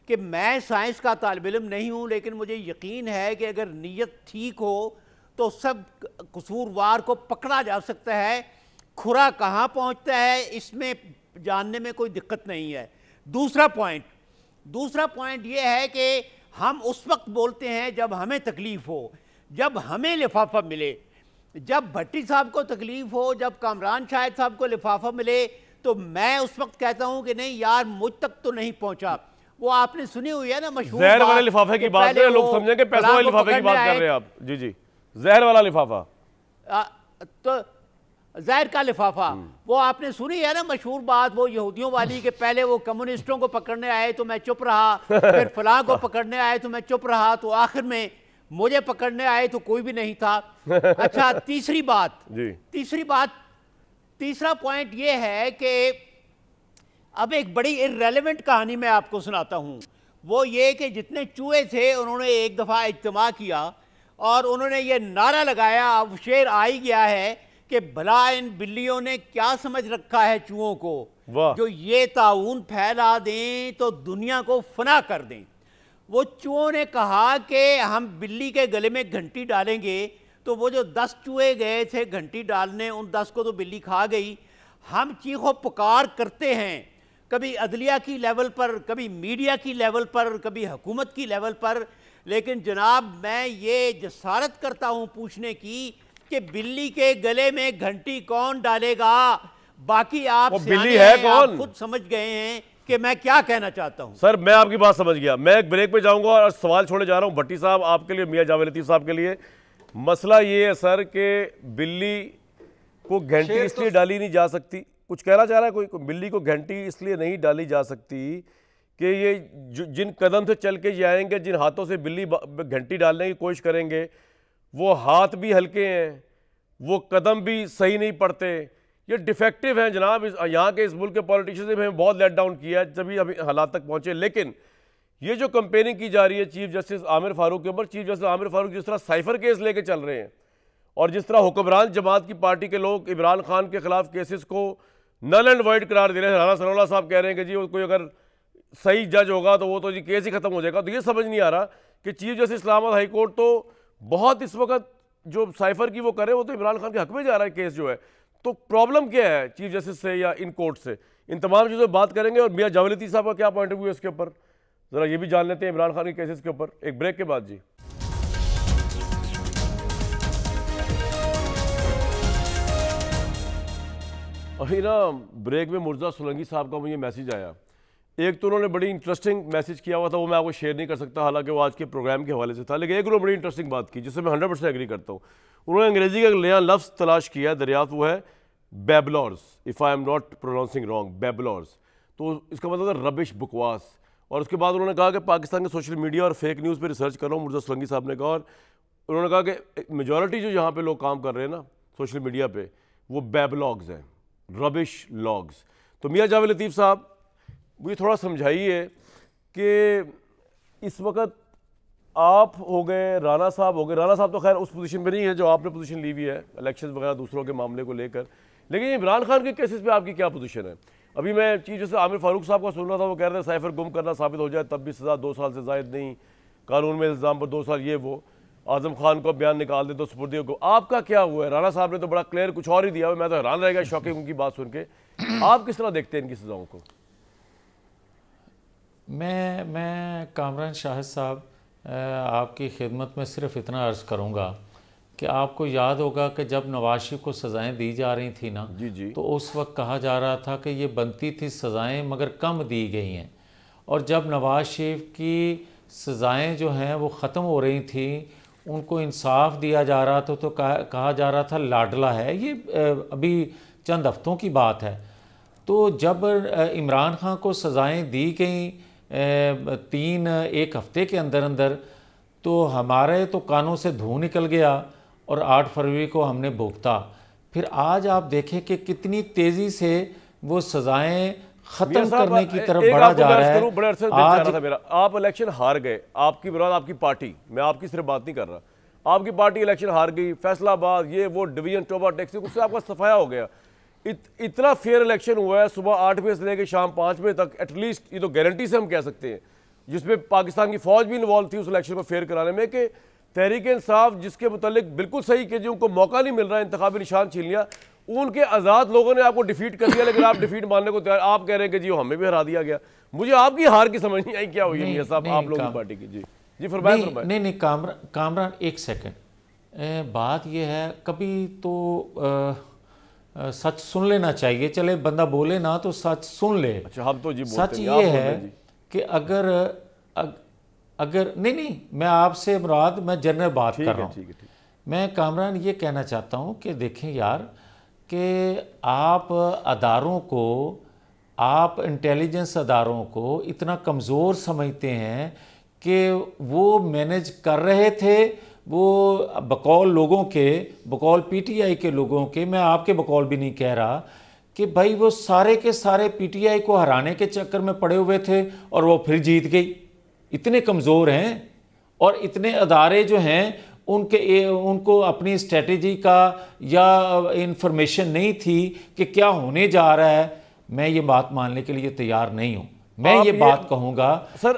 कि मैं साइंस का तालिब इल्म नहीं हूँ, लेकिन मुझे यकीन है कि अगर नीयत ठीक हो तो सब कसूरवार को पकड़ा जा सकता है। खुरा कहाँ पहुँचता है इसमें जानने में कोई दिक्कत नहीं है। दूसरा पॉइंट ये है कि हम उस वक्त बोलते हैं जब हमें तकलीफ़ हो, जब हमें लिफाफा मिले। जब भट्टी साहब को तकलीफ हो, जब कामरान शाहिद साहब को लिफाफा मिले, तो मैं उस वक्त कहता हूं कि नहीं यार, मुझ तक तो नहीं पहुंचा। वो आपने सुनी हुई है ना मशहूर जहर वाले लिफाफे की बात है, लोग समझेंगे पैसों वाले लिफाफे की बात कर रहे हैं आप। जी जी, जहर वाला लिफाफा, तो जहर का लिफाफा, वो आपने सुनी है ना मशहूर बात, वो यहूदियों वाली के पहले वो कम्युनिस्टों को पकड़ने आए तो मैं चुप रहा, फिर फलां को पकड़ने आए तो मैं चुप रहा, तो आखिर में मुझे पकड़ने आए तो कोई भी नहीं था। अच्छा, तीसरा पॉइंट ये है कि अब एक बड़ी इररेलेवेंट कहानी मैं आपको सुनाता हूँ। वो ये कि जितने चूहे थे उन्होंने एक दफ़ा इज्तिमा किया और उन्होंने ये नारा लगाया, अब शेर आ ही गया है कि भला इन बिल्लियों ने क्या समझ रखा है चूहों को, वाह। जो ये ताउन फैला दें तो दुनिया को फना कर दें। वो चूहों ने कहा कि हम बिल्ली के गले में घंटी डालेंगे, तो वो जो 10 चूहे गए थे घंटी डालने, उन 10 को तो बिल्ली खा गई। हम चीखो पुकार करते हैं, कभी अदलिया की लेवल पर, कभी मीडिया की लेवल पर, कभी हुकूमत की लेवल पर, लेकिन जनाब मैं ये जसारत करता हूँ पूछने की कि बिल्ली के गले में घंटी कौन डालेगा। बाकी आप बिल्ली है कौन, आप खुद समझ गए हैं कि मैं क्या कहना चाहता हूं। सर मैं आपकी बात समझ गया। मैं एक ब्रेक पे जाऊंगा और सवाल छोड़े जा रहा हूं भट्टी साहब आपके लिए, मियां जावेद लतीफ साहब के लिए। मसला ये है सर कि बिल्ली को घंटी इसलिए डाली नहीं जा सकती, कुछ कहना चाह रहा है कोई, बिल्ली को घंटी इसलिए नहीं डाली जा सकती कि ये जिन कदम से चल के ये आएंगे, जिन हाथों से बिल्ली घंटी डालने की कोशिश करेंगे, वो हाथ भी हल्के हैं, वो कदम भी सही नहीं पड़ते, ये डिफेक्टिव हैं जनाब। यहाँ के इस मुल्क के पॉलिटिशियंस ने हमें बहुत लेट डाउन किया है जब अभी हालात तक पहुँचे। लेकिन ये जो कंपेनिंग की जा रही है चीफ जस्टिस आमिर फारूक के ऊपर, चीफ जस्टिस आमिर फारूक जिस तरह साइफर केस लेके चल रहे हैं और जिस तरह हुक्मरान जमात की पार्टी के लोग इमरान खान के खिलाफ केसेस को नल एंड वाइड करार दे रहे हैं। राना सरोला साहब कह रहे हैं कि जी कोई अगर सही जज होगा तो वो तो जी केस ही खत्म हो जाएगा। तो ये समझ नहीं आ रहा कि chief justice Islamabad high court तो बहुत इस वक्त जो साइफर की वो करे वो तो इमरान खान के हक में जा रहा है केस जो है। तो प्रॉब्लम क्या है चीफ जस्टिस से या इन कोर्ट से, इन तमाम चीज़ों पर बात करेंगे। और मियां जावेद लतीफ साहब का क्या पॉइंट ऑफ व्यू है इसके ऊपर, जरा ये भी जान लेते हैं इमरान खान के केसेस के ऊपर, एक ब्रेक के बाद। जी अभी ना ब्रेक में मुर्जा सोलंकी साहब का मुझे मैसेज आया। एक तो उन्होंने बड़ी इंटरेस्टिंग मैसेज किया हुआ था, वो मैं आपको शेयर नहीं कर सकता, हालांकि वो आज के प्रोग्राम के हवाले से था, लेकिन एक उन्होंने बड़ी इंटरेस्टिंग बात की जिससे मैं 100% एग्री करता हूँ। उन्होंने अंग्रेजी का एक नया लफ्ज़ तलाश किया दरियाफ्त, वो है बेबलॉर्स, if I am not pronouncing wrong, बेबलॉर्स। तो इसका मतलब है रबिश, बकवास। और उसके बाद उन्होंने कहा कि पाकिस्तान के सोशल मीडिया और फेक न्यूज़ पर रिसर्च कर रहा हूँ, मुर्जा सोलंकी साहब ने कहा। और उन्होंने कहा कि मेजॉरिटी जो यहाँ पे लोग काम कर रहे हैं ना सोशल मीडिया पे, वो बेबलॉग्स हैं, रबिश लॉग्स। तो मियां जावेद लतीफ़ साहब मुझे थोड़ा समझाइए कि इस वक्त आप हो गए, राना साहब हो गए, राना साहब तो खैर उस पोजीशन पे नहीं है जो आपने पोजीशन ली हुई है इलेक्शन वगैरह दूसरों के मामले को लेकर, लेकिन इमरान खान के केसेस पे आपकी क्या पोजीशन है? अभी मैं चीफ जस्टिस आमिर फारूक साहब का सुन रहा था, वो कह रहे थे साइफर गुम करना साबित हो जाए तब भी सज़ा 2 साल से ज़ायद नहीं, कानून में इल्ज़ाम पर 2 साल, ये वो आज़म खान को बयान निकाल दे तो सुपुर्दी को। आपका क्या हुआ है? राना साहब ने तो बड़ा क्लियर कुछ और ही दिया हुआ, मैं तो हैरान रह गया शॉकिंग उनकी बात सुन के। आप किस तरह देखते हैं इनकी सज़ाओं को? मैं कामरान शाहिद साहब आपकी खिदमत में सिर्फ इतना अर्ज़ करूँगा कि आपको याद होगा कि जब नवाज शरीफ को सज़ाएँ दी जा रही थी ना, जी। तो उस वक्त कहा जा रहा था कि ये बनती थी सज़ाएँ मगर कम दी गई हैं। और जब नवाज शरीफ की सज़ाएँ जो हैं वो ख़त्म हो रही थी, उनको इंसाफ दिया जा रहा था, तो कहा जा रहा था लाडला है। ये अभी चंद हफ्तों की बात है। तो जब इमरान खान को सज़ाएँ दी गई 1 हफ्ते के अंदर अंदर, तो हमारे तो कानों से धुआं निकल गया और 8 फरवरी को हमने भुगता। फिर आज आप देखें कि कितनी तेज़ी से वो सज़ाएँ ख़त्म करने की तरफ बढ़ा जा रहा है। बड़े अरसे आज मेरा, आप इलेक्शन हार गए, आपकी बुराद आपकी पार्टी, मैं आपकी सिर्फ बात नहीं कर रहा, आपकी पार्टी इलेक्शन हार गई, फैसलाबाद ये वो डिवीजन टोबा टैक्सी, उससे आपका सफाया हो गया। इतना फेयर इलेक्शन हुआ है, सुबह 8 बजे से लेकर शाम 5 बजे तक, एटलीस्ट ये तो गारंटी से हम कह सकते हैं, जिसमें पाकिस्तान की फौज भी इन्वॉल्व थी उस इलेक्शन को फेयर कराने में, कि तहरीक इंसाफ जिसके मुतालिक बिल्कुल सही कि जो उनको मौका नहीं मिल रहा है इंतखाबी निशान छीन लिया, उनके आज़ाद लोगों ने आपको डिफीट कर दिया, लेकिन आप डिफीट मानने को तैयार, आप कह रहे हैं कि जी वो हमें भी हरा दिया गया। मुझे आपकी हार की समझ नहीं आई क्या हुई है साहब आप लोगों की पार्टी की? जी फरमाइए। नहीं कामरान 1 सेकंड, बात यह है कभी तो सच सुन लेना चाहिए, चले बंदा बोले ना तो सच सुन ले। अच्छा हम तो जी सच ये है कि अगर नहीं मैं आपसे मुराद मैं जनरल बात कर रहा हूँ। मैं कामरान ये कहना चाहता हूँ कि देखें यार कि आप अदारों को, आप इंटेलिजेंस अदारों को इतना कमज़ोर समझते हैं कि वो मैनेज कर रहे थे, वो बकौल लोगों के, बकौल पीटीआई के लोगों के, मैं आपके बकौल भी नहीं कह रहा, कि भाई वो सारे के सारे पीटीआई को हराने के चक्कर में पड़े हुए थे और वो फिर जीत गई। इतने कमज़ोर हैं और इतने अदारे जो हैं उनको अपनी स्ट्रेटेजी का या इंफॉर्मेशन नहीं थी कि क्या होने जा रहा है, मैं ये बात मानने के लिए तैयार नहीं हूं। मैं ये बात कहूंगा सर,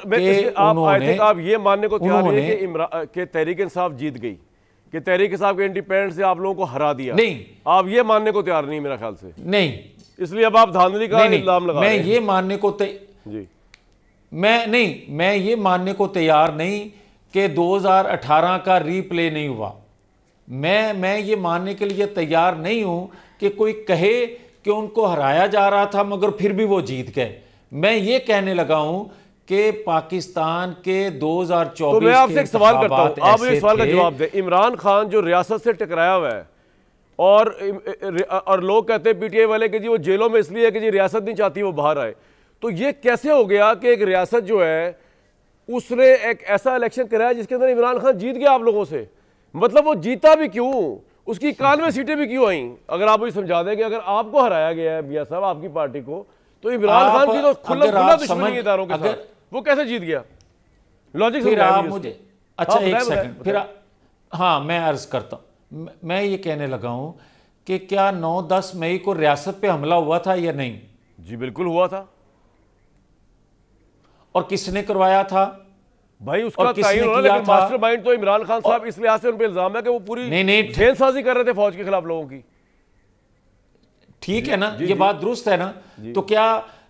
आप ये मानने को तैयार नहीं है कि तहरीक इंसाफ जीत गई, कि तहरीक इंसाफ के इंडिपेंडेंट से आप लोगों को हरा दिया? नहीं, आप ये मानने को तैयार नहीं मेरा ख्याल से। नहीं, इसलिए अब आप धांधली का इल्जाम लगा रहे हैं। मैं ये मानने को जी मैं ये मानने को तैयार नहीं कि 2018 का रीप्ले नहीं हुआ। मैं ये मानने के लिए तैयार नहीं हूं कि कोई कहे कि उनको हराया जा रहा था मगर फिर भी वो जीत गए। मैं ये कहने लगा हूं कि पाकिस्तान के 2024 तो मैं आपसे एक सवाल करता हूं, आप एक सवाल का जवाब दें। इमरान खान जो रियासत से टकराया हुआ है और लोग कहते हैं पीटीआई वाले कि जी वो जेलों में इसलिए है कि जी रियासत नहीं चाहती वो बाहर आए, तो ये कैसे हो गया कि एक रियासत जो है उसने एक ऐसा इलेक्शन कराया जिसके अंदर इमरान खान जीत गया आप लोगों से? मतलब वो जीता भी क्यों, उसकी 91 सीटें भी क्यों आई? अगर आप मुझे समझा दें कि अगर आपको हराया गया है मियां साहब आपकी पार्टी को, तो इमरान खान की तो खुला दुश्मनी है इदारों के साथ, वो कैसे जीत गया? लॉजिक फिर आप मुझे अच्छा एक सेकंड फिर हाँ मैं अर्ज करता हूं, मैं ये कहने लगा हूं कि क्या 9-10 मई को रियासत पे हमला हुआ था या नहीं? जी बिल्कुल हुआ था। और किसने करवाया था भाई? उसका तायन हो रहा है, लेकिन मास्टरमाइंड तो इमरान खान साहब, इस लिहाज से उन पे इल्जाम है कि वो पूरी जेलसाजी कर रहे थे फौज के खिलाफ लोगों की। ठीक है ना, ये बात दुरुस्त है ना? तो क्या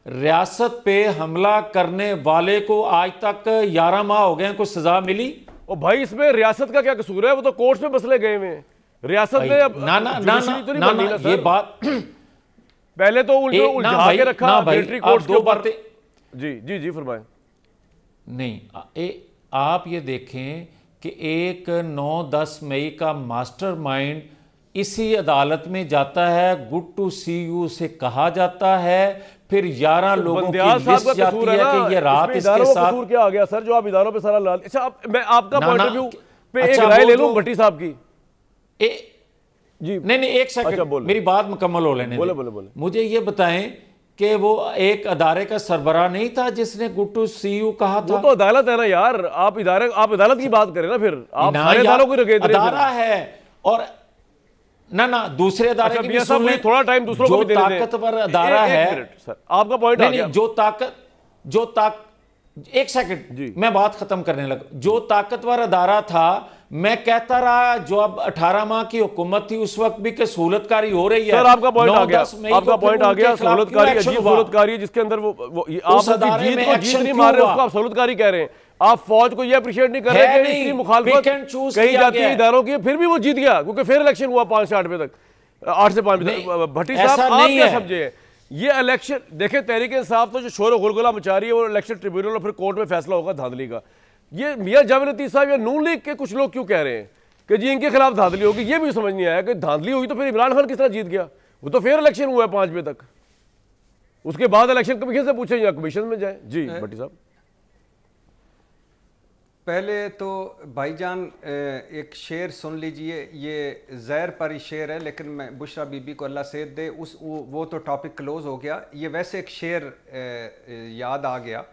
रियासत पे हमला करने वाले को आज तक 11 माह हो गए, कोई सजा मिली? और भाई इसमें रियासत का क्या कसूर है? वो तो कोर्ट में मसले गए हुए हैं, रियासत में अब ना ये बात पहले तो उलझा के रखा मिलिट्री कोर्ट्स के ऊपर। जी फरमाएं। नहीं, आप ये देखें कि एक 9-10 मई का मास्टरमाइंड इसी अदालत में जाता है, गुड टू सी यू से कहा जाता है, फिर 11 लोगों की लिस्ट जाती है कि ये रात इसके साथ। कसूर क्या आ गया सर जो आप इदारों पे सारा लाल? अच्छा मैं आपका पॉइंट ऑफ व्यू पे एक राय ले लूं भट्टी साहब की। जी नहीं एक सेकंड, मेरी बात मुकम्मल हो लेने बोले। मुझे ये बताएं कि वो एक अदारे का सरबराह नहीं था जिसने गुड टू सी यू कहा था? वो तो अदालत है ना यार, आप अदालत की बात करें ना, फिर आप सारे अदालों को रखे अदारा है और ना दूसरे अदारे की भी सुन लें। थोड़ा टाइम दूसरों को भी दे दें। ताकतवर अदारा है सर, आपका पॉइंट आ गया। एक सेकंड मैं बात खत्म करने लगा। जो ताकतवर अदारा था, मैं कहता रहा जो अब 18 माह की हुकूमत थी उस वक्त भी कि सहूलतकारी हो रही है। सर आपका पॉइंट आ गया, सहूलतकारी अजीब सहूलतकारी है जिसके अंदर वो आप जीत को जीत नहीं मार रहे, उसको आप सहूलतकारी कह रहे हैं। आप फौज को ये अप्रिशिएट नहीं कर रहे कि इतनी मुखालफत कही जाती है इदारों की, फिर भी वो जीत गया क्योंकि फिर इलेक्शन हुआ 5 से 8 बजे तक, 8 से 5 बजे तक। भट्टी साहब आप क्या समझे ये इलेक्शन? देखे तहरीक इंसाफ तो जो शोर गुलगुला मचा रही है वो इलेक्शन ट्रिब्यूनल और फिर कोर्ट में फैसला होगा धांधली का। ये मियां जावेद लतीफ साहब या नून लीग के कुछ लोग क्यों कह रहे हैं कि जी इनके खिलाफ धांधली होगी? ये भी समझ नहीं आया कि धांधली हुई तो फिर इमरान खान किस तरह जीत गया? वो तो फेयर इलेक्शन हुआ है 5 बजे तक, उसके बाद इलेक्शन कमीशन से पूछे या कमीशन में जाए। जी भट्टी साहब, पहले तो भाईजान एक शेर सुन लीजिए, ये ज़हर पर ही शेर है लेकिन मैं बुशरा बीबी को अल्लाह सेहत दे, वो तो टॉपिक क्लोज हो गया। ये वैसे एक शेर याद आ गया,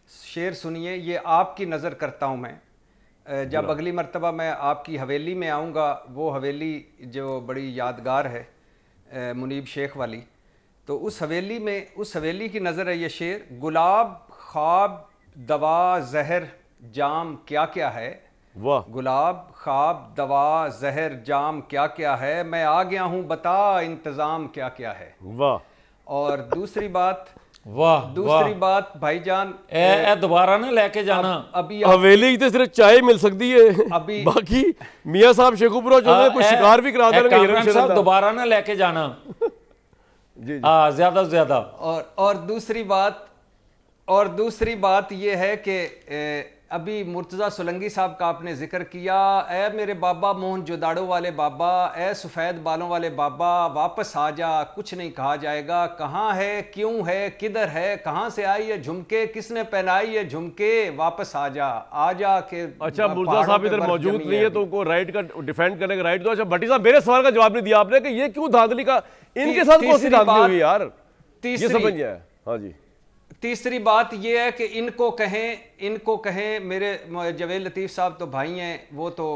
शेर सुनिए। ये आपकी नज़र करता हूँ मैं, जब अगली मर्तबा मैं आपकी हवेली में आऊँगा, वो हवेली जो बड़ी यादगार है मुनीब शेख वाली, तो उस हवेली की नज़र है ये शेर। गुलाब ख्वाब दवा जहर जाम क्या क्या है, वाह। गुलाब ख्वाब दवा जहर जाम क्या क्या है, मैं आ गया हूँ बता इंतज़ाम क्या क्या है, वाह। और दूसरी बात भाईजान, दोबारा ना लेके जाना, अभी हवेली तो सिर्फ चाय मिल सकती है, अभी बाकी मियां साहब शेखुपुरा जो है कुछ शिकार भी करा देंगे, दोबारा ना लेके जाना जी। ज्यादा से ज्यादा। और दूसरी बात ये है कि अभी मुर्तज़ा सोलंकी साहब का आपने जिक्र किया, ए मेरे बाबा मोहन जोदाड़ो वाले बाबा, ए सफ़ेद बालों वाले बाबा, वापस आ जा, कुछ नहीं कहा जाएगा। कहाँ है, क्यों है, किधर है, कहाँ से आई है झुमके, किसने पहनाई है झुमके, वापस आ जा के। अच्छा मुर्तज़ा साहब इधर मौजूद नहीं है तो उनको राइट का डिफेंड करने का राइट दो। अच्छा भट्टी साहब, मेरे सवाल का जवाब नहीं दिया आपने कि ये क्यों धांधली का इनके साथ कौन सी धांधली हुई यार, ये समझ गया। हाँ जी, तीसरी बात यह है कि इनको कहें मेरे जवेद लतीफ़ साहब तो भाई हैं, वो तो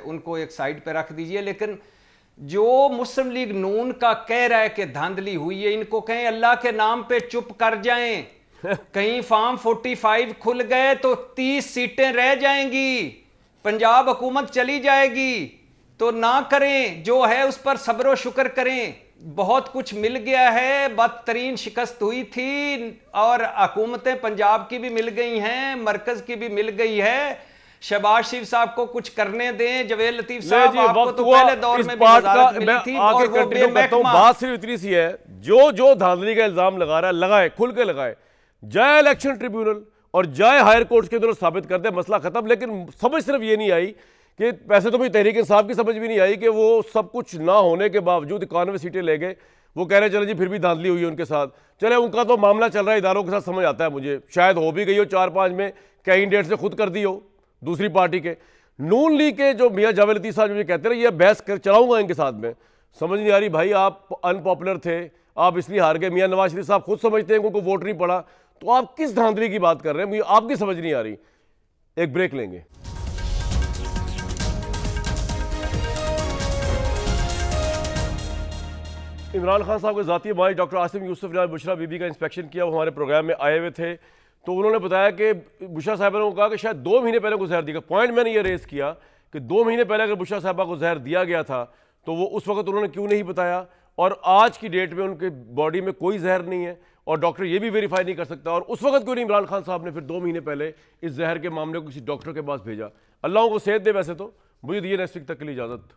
उनको एक साइड पे रख दीजिए, लेकिन जो मुस्लिम लीग नून का कह रहा है कि धांधली हुई है, इनको कहें अल्लाह के नाम पे चुप कर जाएं। कहीं फॉर्म 45 खुल गए तो 30 सीटें रह जाएंगी, पंजाब हुकूमत चली जाएगी। तो ना करें, जो है उस पर सब्र व शुक्र करें। बहुत कुछ मिल गया है, बदतरीन शिकस्त हुई थी और हुकूमतें पंजाब की भी मिल गई हैं, मरकज की भी मिल गई है। शहबाज शरीफ साहब को कुछ करने दें। जवेद लतीफ साहब, आपको तो पहले दौर में भी वज़ारत मिली थी और वो बेमहकमा। बात सिर्फ इतनी सी है, जो धांधली का इल्जाम लगा रहा है, लगाए, खुल के लगाए, जाए इलेक्शन ट्रिब्यूनल और जाए हायर कोर्ट के दोनों साबित कर दे, मसला खत्म। लेकिन समझ सिर्फ ये नहीं आई कि पैसे तो मुझे तहरीक इंसाफ की समझ भी नहीं आई कि वो सब कुछ ना होने के बावजूद 91 सीटें ले गए। वो कह रहे चले जी फिर भी धांधली हुई है उनके साथ। चले, उनका तो मामला चल रहा है इदारों के साथ, समझ आता है मुझे, शायद हो भी गई हो 4-5 में कैंडिडेट से खुद कर दी हो दूसरी पार्टी के। नून लीग के जो मियाँ जावेद लतीफ़ साहब मुझे कहते रहे ये बहस कर चलाऊंगा इनके साथ में, समझ नहीं आ रही भाई। आप अनपॉपुलर थे, आप इसलिए हार गए। मियाँ नवाज शरीफ साहब खुद समझते हैं उनको वोट नहीं पड़ा, तो आप किस धांधली की बात कर रहे हैं, मुझे आपकी समझ नहीं आ रही। एक ब्रेक लेंगे। इमरान खान साहब के ज़ाती मालिक डॉक्टर आसिम यूसुफ ने बुशरा बीबी का इंस्पेक्शन किया। वो हमारे प्रोग्राम में आए हुए थे, तो उन्होंने बताया कि बुशरा साहबा ने कहा कि शायद 2 महीने पहले को जहर दिया। पॉइंट मैंने ये रेस किया कि 2 महीने पहले अगर बुशरा साहबा को जहर दिया गया था तो वो उस वक्त उन्होंने क्यों नहीं बताया, और आज की डेट में उनके बॉडी में कोई जहर नहीं है और डॉक्टर ये भी वेरीफाई नहीं कर सकता, और उस वक्त क्यों नहीं इमरान खान साहब ने फिर 2 महीने पहले इस जहर के मामले को किसी डॉक्टर के पास भेजा। अल्लाह को सेहत दे। वैसे तो मुझे दिए नेक्स्ट वीक तक के लिए इजाज़त।